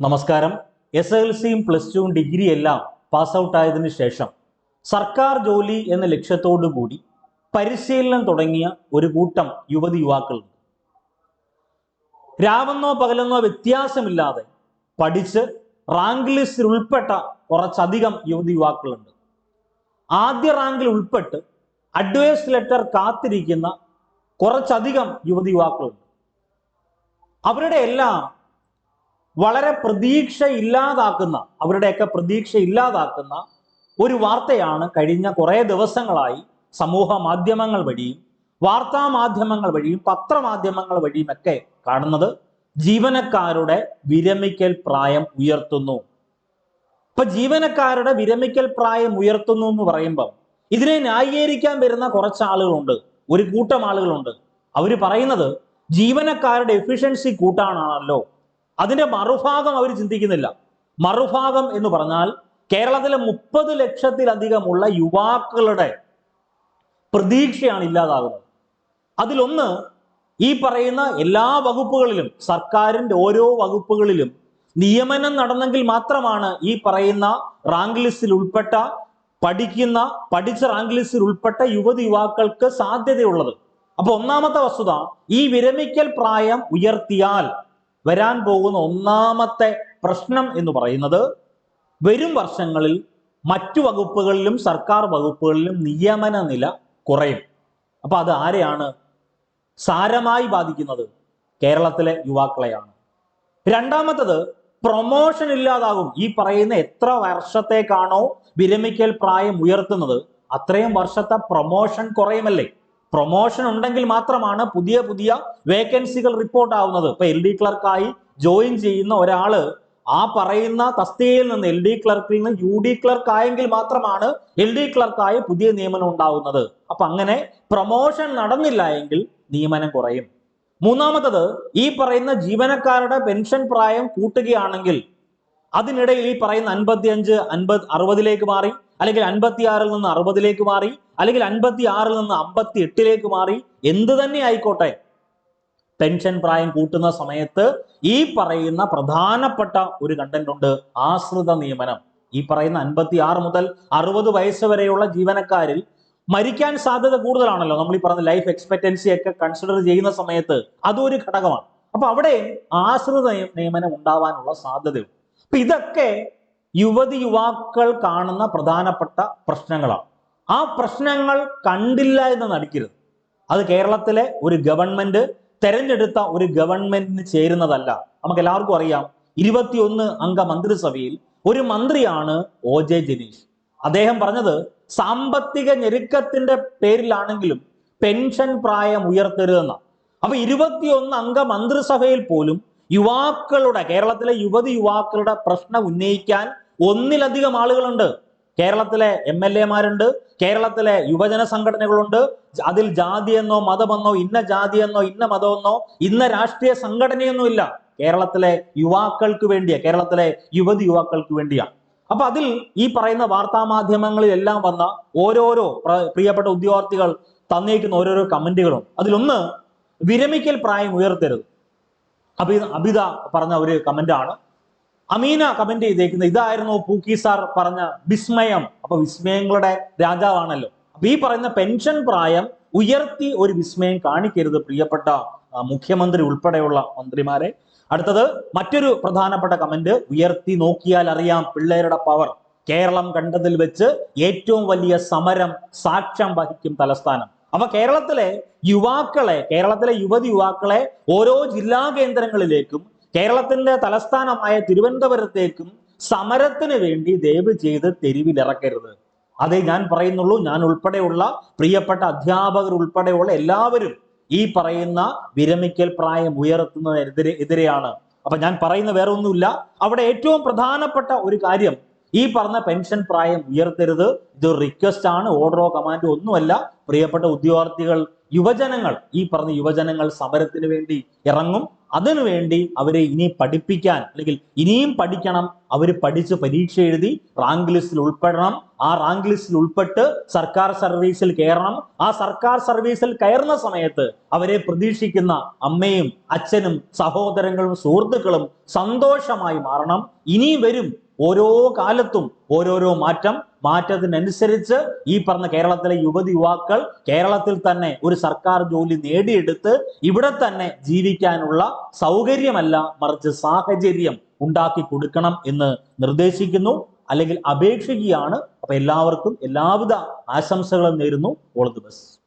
നമസ്കാരം. SLCയും +2 ഡിഗ്രി എല്ലാം pass out ആയതിനു ശേഷം സർക്കാർ ജോലി എന്ന ലക്ഷ്യത്തോടു കൂടി പരിശീലനം തുടങ്ങിയ ഒരു കൂട്ടം യുവതി യുവാക്കളുണ്ട്. രാവെന്നോ പകലെന്നോ വ്യത്യാസമില്ലാതെ പഠിച്ച് റാങ്ക് ലിസ്റ്റിൽ ഉൾപ്പെട്ട കുറച്ചധികം യുവതി യുവാക്കളുണ്ട്. ആദ്യ റാങ്കിൽ ഉൾപ്പെട്ട് അഡ്വൈസ് ലെറ്റർ കാത്തിരിക്കുന്ന കുറച്ചധികം യുവതി യുവാക്കളുണ്ട്. അവരുടെ എല്ലാം വളരെ അവരുടെയൊക്കെ പ്രതീക്ഷ ഇല്ലാതാക്കുന്ന ഒരു വാർത്തയാണ് കഴിഞ്ഞ കുറേ ദിവസങ്ങളായി സമൂഹ മാധ്യമങ്ങൾ വഴിയും വാർത്താ മാധ്യമങ്ങൾ വഴിയും പത്രമാധ്യമങ്ങൾ വഴിയുമൊക്കെ കാണുന്നത്. ജീവനക്കാരുടെ വിരമിക്കൽ പ്രായം ഉയർത്തുന്നു. ഇപ്പൊ ജീവനക്കാരുടെ വിരമിക്കൽ പ്രായം ഉയർത്തുന്നു എന്ന് പറയുമ്പോൾ ഇതിനെ ന്യായീകരിക്കാൻ വരുന്ന കുറച്ച് ആളുകളുണ്ട്, ഒരു കൂട്ടം ആളുകളുണ്ട്. അവർ പറയുന്നത് ജീവനക്കാരുടെ എഫിഷ്യൻസി കൂട്ടാനാണല്ലോ. അതിന്റെ മറുഭാഗം അവർ ചിന്തിക്കുന്നില്ല. മറുഭാഗം എന്ന് പറഞ്ഞാൽ കേരളത്തിലെ 30 ലക്ഷത്തിലധികമുള്ള യുവാക്കളുടെ പ്രതീക്ഷയാണ് ഇല്ലാതാകുന്നത്. അതിലൊന്ന്, ഈ പറയുന്ന എല്ലാ വകുപ്പുകളിലും, സർക്കാരിന്റെ ഓരോ വകുപ്പുകളിലും നിയമനം നടന്നെങ്കിൽ മാത്രമാണ് ഈ പറയുന്ന റാങ്ക് ലിസ്റ്റിൽ ഉൾപ്പെട്ട പഠിച്ച റാങ്ക് ലിസ്റ്റിൽ ഉൾപ്പെട്ട യുവതി യുവാക്കൾക്ക് സാധ്യതയുള്ളത്. അപ്പൊ ഒന്നാമത്തെ വസ്തുത, ഈ വിരമിക്കൽ പ്രായം ഉയർത്തിയാൽ വരാൻ പോകുന്ന ഒന്നാമത്തെ പ്രശ്നം എന്ന് പറയുന്നത് വരും വർഷങ്ങളിൽ മറ്റു വകുപ്പുകളിലും സർക്കാർ വകുപ്പുകളിലും നിയമന നില കുറയും. അപ്പൊ അത് ആരെയാണ് സാരമായി ബാധിക്കുന്നത്? കേരളത്തിലെ യുവാക്കളെയാണ്. രണ്ടാമത്തത്, പ്രൊമോഷൻ ഇല്ലാതാകും. ഈ പറയുന്ന എത്ര വർഷത്തേക്കാണോ വിരമിക്കൽ പ്രായം ഉയർത്തുന്നത് അത്രയും വർഷത്തെ പ്രൊമോഷൻ കുറയുമല്ലേ. പ്രൊമോഷൻ ഉണ്ടെങ്കിൽ മാത്രമാണ് പുതിയ പുതിയ വേക്കൻസികൾ റിപ്പോർട്ട് ആവുന്നത്. ഇപ്പൊ LD ക്ലർക്കായി ജോയിൻ ചെയ്യുന്ന ഒരാള് ആ പറയുന്ന തസ്തികയിൽ നിന്ന് LD ക്ലർക്കിൽ നിന്ന് UD ക്ലർക്ക് ആയെങ്കിൽ മാത്രമാണ് LD ക്ലർക്കായി പുതിയ നിയമനം ഉണ്ടാവുന്നത്. അപ്പൊ അങ്ങനെ പ്രൊമോഷൻ നടന്നില്ല എങ്കിൽ നിയമനം കുറയും. മൂന്നാമത്തത്, ഈ പറയുന്ന ജീവനക്കാരുടെ പെൻഷൻ പ്രായം കൂട്ടുകയാണെങ്കിൽ അതിനിടയിൽ ഈ പറയുന്ന 55, 50, 60ലേക്ക് മാറി, അല്ലെങ്കിൽ 56-ൽ നിന്ന് 60ലേക്ക് മാറി, അല്ലെങ്കിൽ 56-ൽ നിന്ന് 58-ലേക്ക് മാറി, എന്ത് തന്നെ ആയിക്കോട്ടെ, പെൻഷൻ പ്രായം കൂട്ടുന്ന സമയത്ത് ഈ പറയുന്ന പ്രധാനപ്പെട്ട ഒരു കണ്ടന്റ് ഉണ്ട്, ആശ്രിത നിയമനം. ഈ പറയുന്ന 56 മുതൽ 60 വയസ്സ് വരെയുള്ള ജീവനക്കാരിൽ മരിക്കാൻ സാധ്യത കൂടുതലാണല്ലോ. നമ്മൾ ഈ പറഞ്ഞ ലൈഫ് എക്സ്പെക്ടൻസി ഒക്കെ കൺസിഡർ ചെയ്യുന്ന സമയത്ത് അതൊരു ഘടകമാണ്. അപ്പൊ അവിടെ ആശ്രിത നിയമനം ഉണ്ടാവാനുള്ള സാധ്യതയുണ്ട്. അപ്പൊ ഇതൊക്കെ യുവതി യുവാക്കൾ കാണുന്ന പ്രധാനപ്പെട്ട പ്രശ്നങ്ങളാണ്. ആ പ്രശ്നങ്ങൾ കണ്ടില്ല എന്ന് നടിക്കരുത്. അത് കേരളത്തിലെ ഒരു ഗവൺമെന്റ്, തെരഞ്ഞെടുത്ത ഒരു ഗവൺമെന്റിന് ചേരുന്നതല്ല. നമുക്ക് എല്ലാവർക്കും അറിയാം, 21 അംഗ മന്ത്രിസഭയിൽ ഒരു മന്ത്രിയാണ് OJ ജനീഷ്. അദ്ദേഹം പറഞ്ഞത് സാമ്പത്തിക ഞെരുക്കത്തിന്റെ പേരിലാണെങ്കിലും പെൻഷൻ പ്രായം ഉയർത്തരുതെന്ന. അപ്പൊ 21 അംഗ മന്ത്രിസഭയിൽ പോലും കേരളത്തിലെ യുവതി യുവാക്കളുടെ പ്രശ്നം ഉന്നയിക്കാൻ ഒന്നിലധികം ആളുകളുണ്ട്. കേരളത്തിലെ MLA-മാരുണ്ട്, കേരളത്തിലെ യുവജന സംഘടനകളുണ്ട്. അതിൽ ജാതിയെന്നോ മതമെന്നോ, ഇന്ന ജാതിയെന്നോ ഇന്ന മതമെന്നോ ഇന്ന രാഷ്ട്രീയ സംഘടനയൊന്നും ഇല്ല. കേരളത്തിലെ യുവാക്കൾക്ക് വേണ്ടിയാ, കേരളത്തിലെ യുവതി യുവാക്കൾക്ക് വേണ്ടിയാണ്. അപ്പൊ അതിൽ ഈ പറയുന്ന വാർത്താ മാധ്യമങ്ങളിലെല്ലാം വന്ന ഓരോരോ പ്രിയപ്പെട്ട ഉദ്യോഗാർത്ഥികൾ തന്നേക്കുന്ന ഓരോരോ കമന്റുകളും, അതിലൊന്ന്, വിരമിക്കൽ പ്രായം ഉയർത്തരുത്. അബിത പറഞ്ഞ ഒരു കമന്റാണ്. അമീന കമന്റ് ചെയ്തേക്കുന്നത്, ഇതായിരുന്നു പൂക്കി സാർ പറഞ്ഞ വിസ്മയം. അപ്പൊ വിസ്മയങ്ങളുടെ രാജാവാണല്ലോ. അപ്പൊ ഈ പറയുന്ന പെൻഷൻ പ്രായം ഉയർത്തി ഒരു വിസ്മയം കാണിക്കരുത് പ്രിയപ്പെട്ട മുഖ്യമന്ത്രി ഉൾപ്പെടെയുള്ള മന്ത്രിമാരെ. അടുത്തത്, മറ്റൊരു പ്രധാനപ്പെട്ട കമന്റ്, ഉയർത്തി നോക്കിയാൽ അറിയാം പിള്ളേരുടെ പവർ. കേരളം കണ്ടതിൽ വെച്ച് ഏറ്റവും വലിയ സമരം സാക്ഷ്യം വഹിക്കും തലസ്ഥാനം. അപ്പൊ കേരളത്തിലെ യുവതി യുവാക്കളെ ഓരോ ജില്ലാ കേന്ദ്രങ്ങളിലേക്കും കേരളത്തിന്റെ തലസ്ഥാനമായ തിരുവനന്തപുരത്തേക്കും സമരത്തിന് വേണ്ടി ദയവ് ചെയ്ത് തെരുവിലിറക്കരുത്. അതേ ഞാൻ പറയുന്നുള്ളൂ. ഞാൻ ഉൾപ്പെടെയുള്ള പ്രിയപ്പെട്ട അധ്യാപകർ ഉൾപ്പെടെയുള്ള എല്ലാവരും ഈ പറയുന്ന വിരമിക്കൽ പ്രായം ഉയർത്തുന്നതിനെതിരെയാണ്. അപ്പൊ ഞാൻ പറയുന്ന വേറെ ഒന്നുമില്ല. അവിടെ ഏറ്റവും പ്രധാനപ്പെട്ട ഒരു കാര്യം, ഈ പറഞ്ഞ പെൻഷൻ പ്രായം ഉയർത്തരുത്. ഇതൊരു റിക്വസ്റ്റ് ആണ്, ഓർഡറോ കമാൻഡോ ഒന്നുമല്ല. പ്രിയപ്പെട്ട ഉദ്യോഗാർത്ഥികൾ യുവജനങ്ങൾ, ഈ പറഞ്ഞ യുവജനങ്ങൾ സമരത്തിന് വേണ്ടി ഇറങ്ങും. അതിനുവേണ്ടി അവരെ ഇനി പഠിപ്പിക്കാൻ, അല്ലെങ്കിൽ ഇനിയും പഠിക്കണം, അവർ പഠിച്ച് പരീക്ഷ എഴുതി റാങ്ക് ലിസ്റ്റിൽ ഉൾപ്പെടണം. ആ റാങ്ക് ലിസ്റ്റിൽ ഉൾപ്പെട്ട് സർക്കാർ സർവീസിൽ കയറണം. ആ സർക്കാർ സർവീസിൽ കയറുന്ന സമയത്ത് അവരെ പ്രതീക്ഷിക്കുന്ന അമ്മയും അച്ഛനും സഹോദരങ്ങളും സുഹൃത്തുക്കളും സന്തോഷമായി മാറണം. ഇനി വരും ഓരോ കാലത്തും ഓരോരോ മാറ്റത്തിനനുസരിച്ച് ഈ പറഞ്ഞ കേരളത്തിലെ യുവതി യുവാക്കൾ കേരളത്തിൽ തന്നെ ഒരു സർക്കാർ ജോലി നേടിയെടുത്ത് ഇവിടെ തന്നെ ജീവിക്കാനുള്ള സൗകര്യമല്ല, മറിച്ച് സാഹചര്യം ഉണ്ടാക്കി കൊടുക്കണം എന്ന് നിർദ്ദേശിക്കുന്നു, അല്ലെങ്കിൽ അപേക്ഷിക്കുകയാണ്. അപ്പൊ എല്ലാവർക്കും എല്ലാവിധ ആശംസകളും നേരുന്നു. All the best.